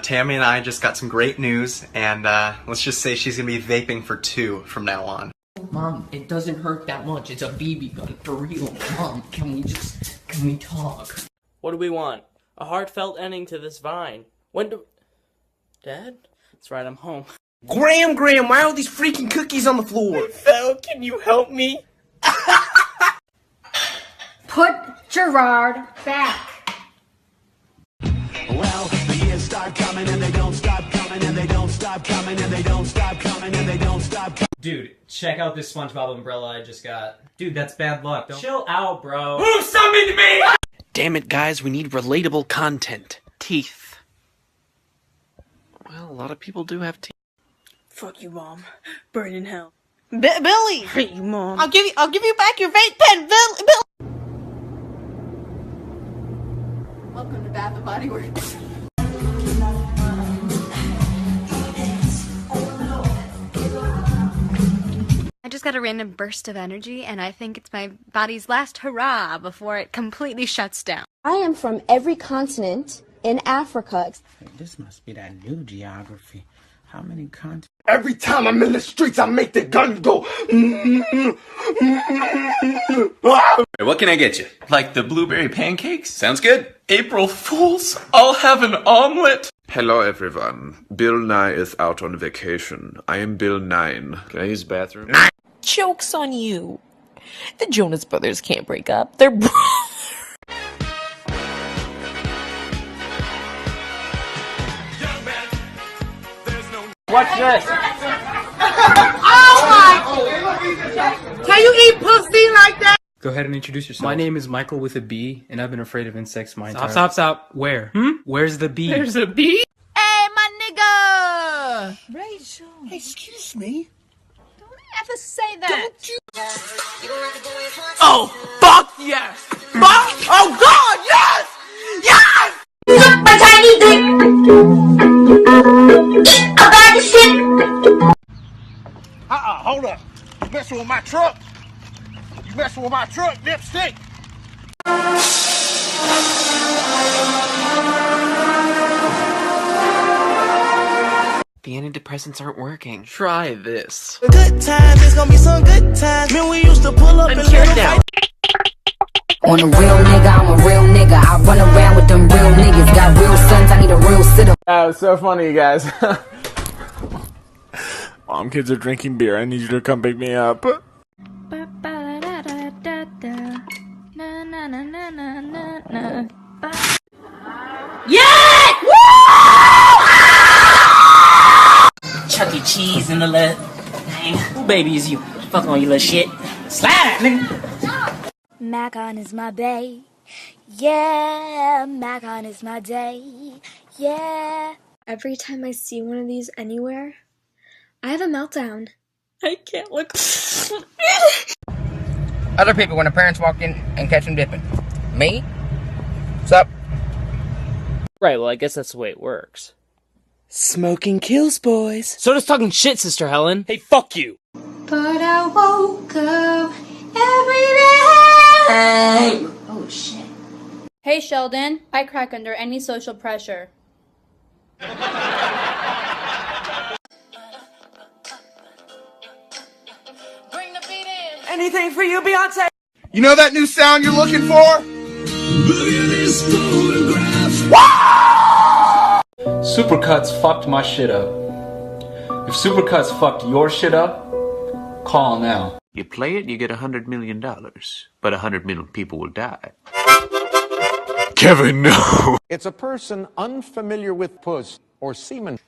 Tammy and I just got some great news, and let's just say she's gonna be vaping for 2 from now on. Mom, it doesn't hurt that much. It's a BB gun, for real. Mom, can we talk? What do we want? A heartfelt ending to this vine. Dad? That's right, I'm home. Graham, why are all these freaking cookies on the floor? Phil, can you help me? Put Gerard back. Well, the years start coming and they don't stop coming and they don't stop coming and they don't stop coming and they don't stop coming. Dude, check out this SpongeBob umbrella I just got. Dude, that's bad luck. Chill out, bro. Who summoned me? Damn it, guys, we need relatable content. Teeth. Well, a lot of people do have teeth. Fuck you, Mom. Burn in hell. Billy! Hate you, Mom. I'll give you back your vape pen, Bill! Welcome to Bath and Body Works. I just got a random burst of energy, and I think it's my body's last hurrah before it completely shuts down. I am from every continent in Africa. This must be that new geography. How many continents? Every time I'm in the streets, I make the gun go. What can I get you? Like the blueberry pancakes? Sounds good. April Fools, I'll have an omelet. Hello everyone. Bill Nye is out on vacation. I am Bill 9. Can I use the bathroom? Joke's on you. The Jonas Brothers can't break up. They're Watch this. Oh my! Can you eat pussy like that? Go ahead and introduce yourself. My name is Michael with a B, and I've been afraid of insects my entire life. Stop. Where? Where's the bee? There's a bee? Hey, my nigga! Rachel. Excuse me? Don't ever say that. Don't you? Oh, fuck yes! Fuck! Oh, God, yes! Yes! Suck my tiny dick. Eat a bag of shit. Hold up. You messing with my truck? You messing with my truck, lipstick? The antidepressants aren't working. Try this. Good times, it's gonna be some good times. Man, we used to pull up and cured now. On a real nigga, I'm a real nigga. I run around with them real niggas. Got real sons, I need a real sitter. That was so funny, you guys. Mom, kids are drinking beer. I need you to come pick me up. Yeah! Chuck E. Cheese in the left. Who baby is you? Fuck on you little shit. Slide, nigga. Macon is my bae. Yeah, Macon is my day. Yeah. Every time I see one of these anywhere, I have a meltdown. I can't look. Other people when their parents walk in and catch them dipping. Me? What's up? Right, well, I guess that's the way it works. Smoking kills, boys. So does talking shit, Sister Helen. Hey, fuck you. But I woke up every day. Oh, shit. Hey, Sheldon. I crack under any social pressure. Anything for you, Beyonce? You know that new sound you're looking for? Look at this photograph. Supercuts fucked my shit up. If Supercuts fucked your shit up, call now. You play it, you get $100 million. But 100 million people will die. Kevin, no. It's a person unfamiliar with puss or semen.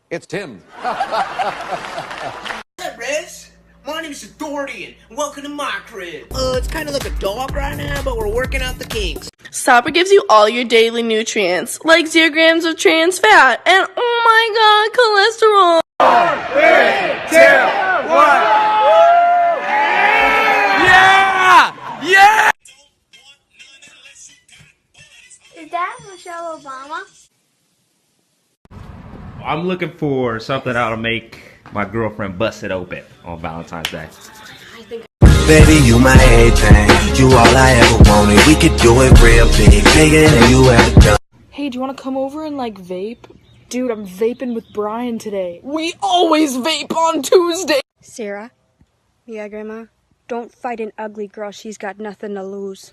It's Tim. What's up, Rez? My name is Dorian. Welcome to my crib. It's kind of like a dog right now, but we're working out the kinks. Stopper gives you all your daily nutrients, like 0 grams of trans fat, and oh my god, cholesterol. 3, 2, 1. Yeah! Yeah! Is that Michelle Obama? I'm looking for something that'll make my girlfriend bust it open on Valentine's Day. I think Baby, you my everything. You all I ever wanted. We could do it real big, bigger than you ever done. Hey, do you want to come over and like vape? Dude, I'm vaping with Brian today. We always vape on Tuesday! Sarah? Yeah, Grandma? Don't fight an ugly girl. She's got nothing to lose.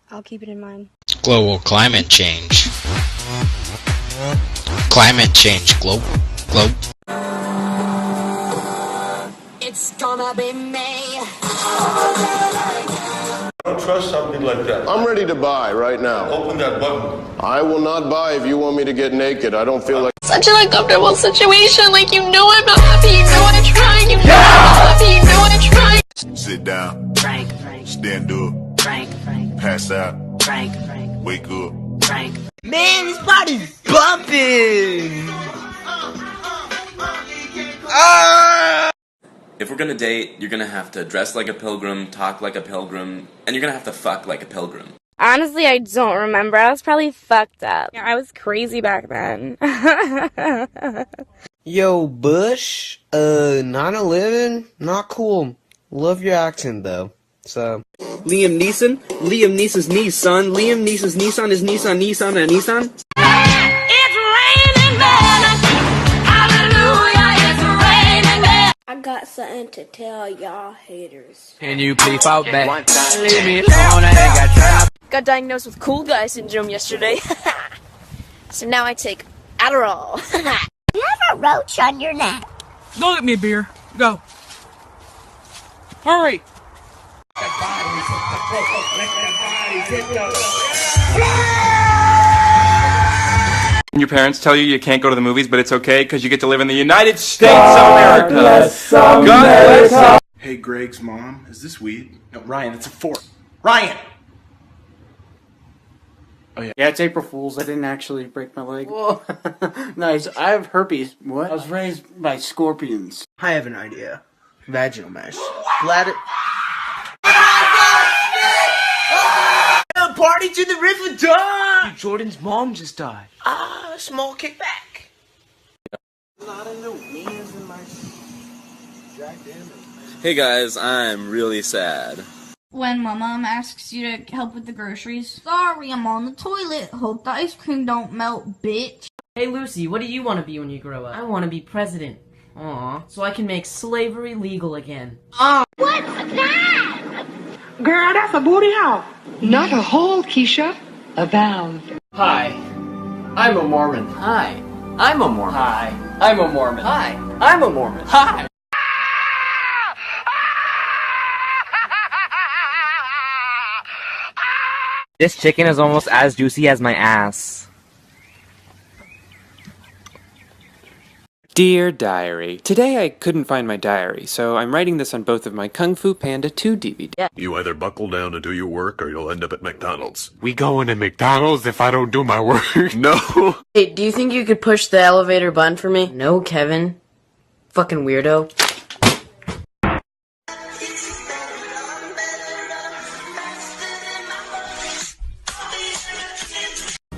I'll keep it in mind. Global climate change. Climate change. Globe. It's gonna be me. Don't trust something like that. I'm ready to buy right now. Open that button. I will not buy if you want me to get naked. I don't feel like... Such an uncomfortable situation. Like, you know I'm not happy. You know I'm trying. You know I'm not happy. You know I'm trying. Sit down. Frank. Stand up. Frank. Pass out. Frank. Wake up. Frank. Man, this body's bumping. If we're gonna date, you're gonna have to dress like a pilgrim, talk like a pilgrim, and you're gonna have to fuck like a pilgrim. Honestly, I don't remember. I was probably fucked up. Yeah, I was crazy back then. Yo, Bush, 9/11, not cool. Love your accent though. So Liam Neeson's niece, son. Liam Neeson's Nissan is Nissan and Nissan. It's raining men. Hallelujah, it's raining men. I got something to tell y'all haters. Can you please out back? Leave me alone, I ain't got time. Got diagnosed with cool guy syndrome yesterday. So now I take Adderall. You have a roach on your neck. Go get me a beer. Go. Hurry. Your parents tell you can't go to the movies, but it's okay because you get to live in the United States of America. God bless. Hey, Greg's mom, is this weed? No, Ryan, it's a fork. Ryan! Oh yeah, it's April Fool's. I didn't actually break my leg. Whoa. Nice. I have herpes. What? I was raised by scorpions. I have an idea. Vaginal mesh. Bladder. Party to the river dog! Jordan's mom just died. Small kickback. Hey guys, I'm really sad. When my mom asks you to help with the groceries. Sorry, I'm on the toilet. Hope the ice cream don't melt, bitch. Hey Lucy, what do you want to be when you grow up? I want to be president. Aw, so I can make slavery legal again. What's that? Girl, that's a booty hole. Not a hole, Keisha. A valve. Hi. I'm a Mormon. Hi, I'm a Mormon. Hi. I'm a Mormon. Hi, I'm a Mormon. Hi. This chicken is almost as juicy as my ass. Dear Diary, today I couldn't find my diary, so I'm writing this on both of my Kung Fu Panda 2 DVD. You either buckle down and do your work or you'll end up at McDonald's. We going to McDonald's if I don't do my work? No! Hey, do you think you could push the elevator button for me? No, Kevin. Fucking weirdo.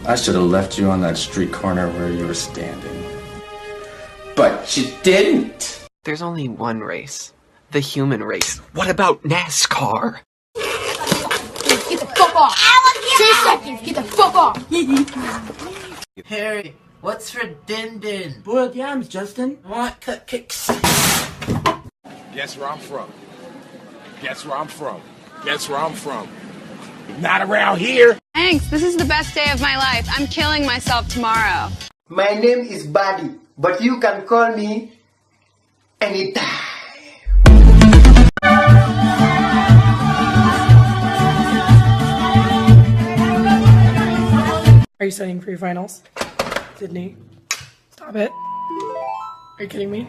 I should have left you on that street corner where you were standing. But you didn't! There's only one race. The human race. What about NASCAR? Get the fuck off! 2 seconds, get the fuck off! Harry, what's for din din? Boiled yams, Justin. I want cupcakes. Guess where I'm from. Guess where I'm from. Guess where I'm from. Not around here. Thanks, this is the best day of my life. I'm killing myself tomorrow. My name is Buddy, but you can call me anytime. Are you studying for your finals? Sydney, stop it. Are you kidding me?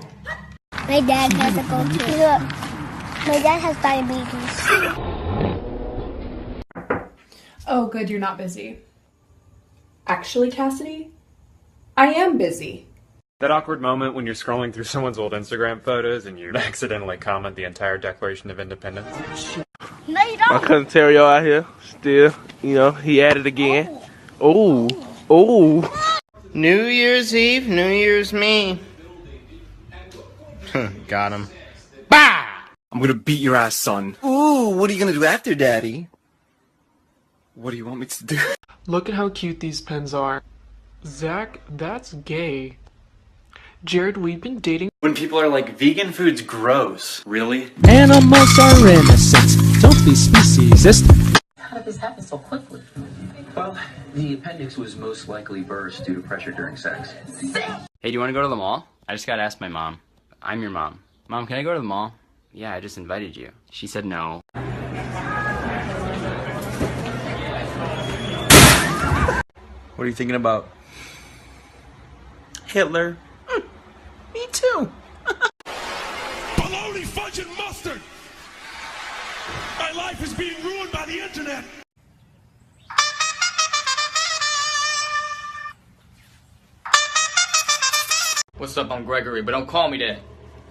My dad has a gold tooth. My dad has diabetes. Oh, good, you're not busy. Actually, Cassidy, I am busy. That awkward moment when you're scrolling through someone's old Instagram photos and you accidentally comment the entire Declaration of Independence. No, you don't. My cousin Terrio out here, still, he at it again. Oh, oh. New Year's Eve, New Year's me. Got him. Bah! I'm gonna beat your ass, son. Ooh, what are you gonna do after Daddy? What do you want me to do? Look at how cute these pens are. Zach, that's gay. Jared, we've been dating. When people are like, vegan food's gross. Really? Animals are innocent. Don't be speciesist. How did this happen so quickly? Well, the appendix was most likely burst due to pressure during sex. Hey, do you want to go to the mall? I just gotta ask my mom. I'm your mom. Mom, can I go to the mall? Yeah, I just invited you. She said no. What are you thinking about? Hitler. Me too. Bologna, fudge, and mustard! My life is being ruined by the internet! What's up, I'm Gregory, but don't call me that.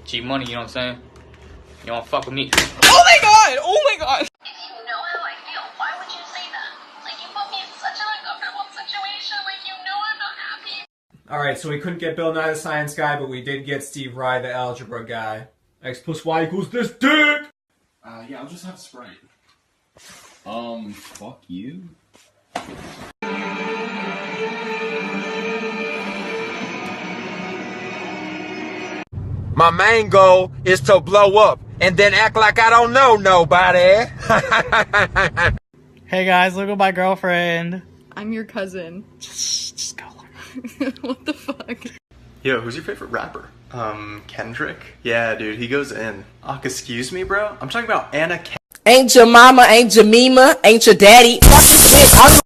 G-Money, you know what I'm saying? You don't wanna fuck with me. Oh my god! Oh my god! Alright, so we couldn't get Bill Nye the Science Guy, but we did get Steve Rye the Algebra Guy. X plus Y equals this dick! Yeah, I'll just have Sprite. Fuck you. My main goal is to blow up and then act like I don't know nobody. Hey guys, look at my girlfriend. I'm your cousin. Just go. What the fuck? Yo, who's your favorite rapper? Kendrick? Yeah, dude, he goes in. Excuse me, bro? I'm talking about Anna Kendrick. Ain't your mama, ain't your mama, ain't your daddy. Fuck this bitch.